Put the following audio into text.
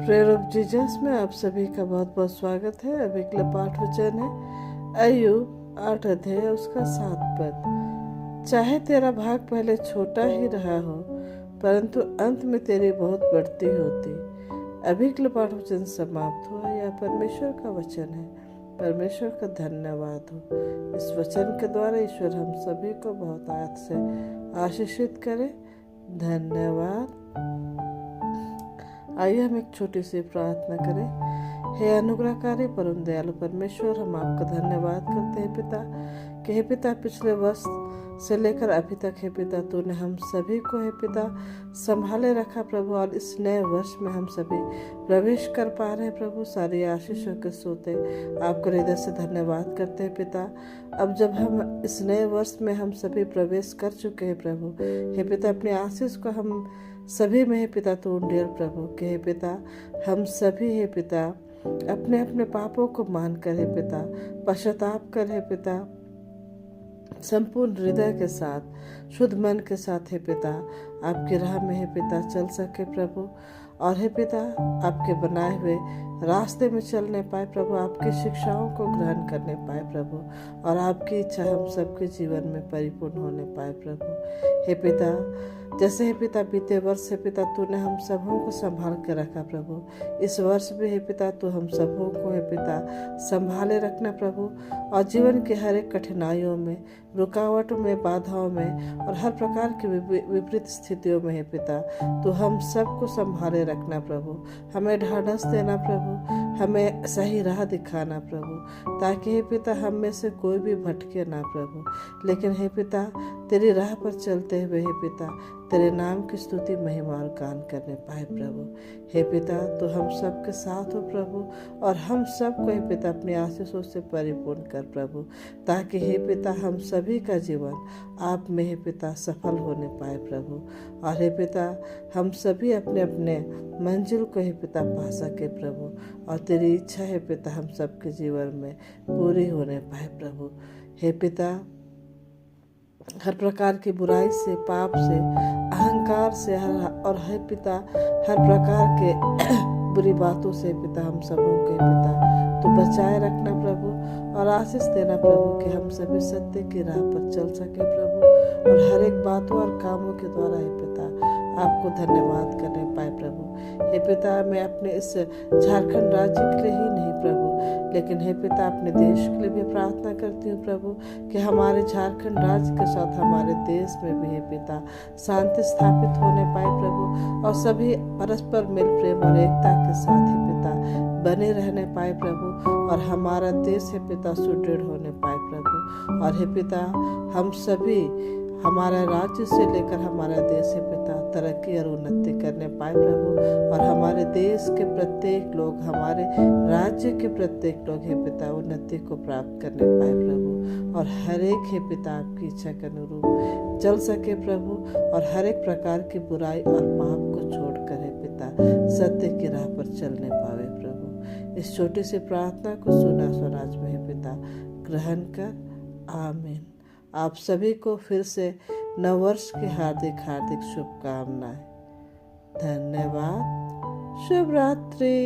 Prayer of Jesus में आप सभी का बहुत बहुत स्वागत है। अभी के लिए पाठ वचन है अय्यूब 8 अध्याय उसका 7 पद। चाहे तेरा भाग पहले छोटा ही रहा हो, परंतु अंत में तेरी बहुत बढ़ती होती। अभी के लिए पाठ वचन समाप्त हुआ। यह परमेश्वर का वचन है। परमेश्वर का धन्यवाद हो। इस वचन के द्वारा ईश्वर हम सभी को बहुत आयत से आशीषित करे। धन्यवाद। आइए हम एक छोटी सी प्रार्थना करें। हे अनुग्रहकारी परम दयालु परमेश्वर, हम आपका धन्यवाद करते हैं पिता कि हे पिता पिछले वर्ष से लेकर अभी तक हे पिता तूने हम सभी को हे पिता संभाले रखा प्रभु, और इस नए वर्ष में हम सभी प्रवेश कर पा रहे हैं प्रभु। सारी आशीषों के सोते आपको हृदय से धन्यवाद करते हैं पिता। अब जब हम इस नए वर्ष में हम सभी प्रवेश कर चुके हैं प्रभु, हे पिता अपनी आशीष को हम सभी में हे पिता तू उंडेल प्रभु के हे पिता हम सभी हे पिता अपने अपने पापों को मान कर हे पिता पश्चाताप कर हे पिता संपूर्ण हृदय के साथ शुद्ध मन के साथ हे पिता आपकी राह में हे पिता चल सके प्रभु, और हे पिता आपके बनाए हुए रास्ते में चलने पाए प्रभु, आपकी शिक्षाओं को ग्रहण करने पाए प्रभु, और आपकी इच्छा हम सबके जीवन में परिपूर्ण होने पाए प्रभु। हे पिता जैसे हे पिता बीते वर्ष हे पिता तूने हम सबों को संभाल के रखा प्रभु, इस वर्ष भी हे पिता तू हम सबों को हे पिता संभाले रखना प्रभु, और जीवन के हर एक कठिनाइयों में, रुकावटों में, बाधाओं में और हर प्रकार की विपरीत स्थितियों में हे पिता तू हम सबको संभाले रखना प्रभु। हमें ढाढ़स देना प्रभु, हमें सही राह दिखाना प्रभु, ताकि हे पिता हम में से कोई भी भटके ना प्रभु, लेकिन हे पिता तेरी राह पर चलते हुए हे पिता तेरे नाम की स्तुति महिमा और गान करने पाए प्रभु। हे पिता तो हम सब के साथ हो प्रभु, और हम सबको हे पिता अपनी आशीषों से परिपूर्ण कर प्रभु, ताकि हे पिता हम सभी का जीवन आप में हे पिता सफल होने पाए प्रभु, और हे पिता हम सभी अपने अपने मंजिल को हे पिता पा सके प्रभु, और तेरी इच्छा है पिता हम सबके जीवन में पूरी होने पाए प्रभु। हे पिता हर प्रकार की बुराई से, पाप से, अहंकार से और हे पिता हर प्रकार के बुरी बातों से पिता हम सबों के पिता तो बचाए रखना प्रभु, और आशीष देना प्रभु कि हम सभी सत्य की राह पर चल सके प्रभु, और हर एक बातों और कामों के द्वारा हे पिता आपको धन्यवाद करने पाए प्रभु। हे पिता मैं अपने इस झारखंड राज्य के लिए ही नहीं प्रभु, लेकिन हे पिता अपने देश के लिए भी प्रार्थना करती हूँ प्रभु कि हमारे झारखंड राज्य के साथ हमारे देश में भी हे पिता शांति स्थापित होने पाए प्रभु, और सभी परस्पर मिल प्रेम और एकता के साथ हे पिता बने रहने पाए प्रभु, और हमारा देश हे पिता सुदृढ़ होने पाए प्रभु, और हे पिता हम सभी हमारा राज्य से लेकर हमारा देश हे पिता तरक्की और उन्नति करने पाए प्रभु, और हमारे देश के प्रत्येक लोग, हमारे राज्य के प्रत्येक लोग हे पिता उन्नति को प्राप्त करने पाए प्रभु, और हर एक हे पिता आपकी इच्छा के अनुरूप चल सके प्रभु, और हर एक प्रकार की बुराई और पाप को छोड़कर हे पिता सत्य की राह पर चलने पावे प्रभु। इस छोटी सी प्रार्थना को सुना स्वराज में हे पिता ग्रहण कर। आमीन। आप सभी को फिर से नववर्ष की हार्दिक हार्दिक शुभकामनाएं। धन्यवाद। शुभ रात्रि।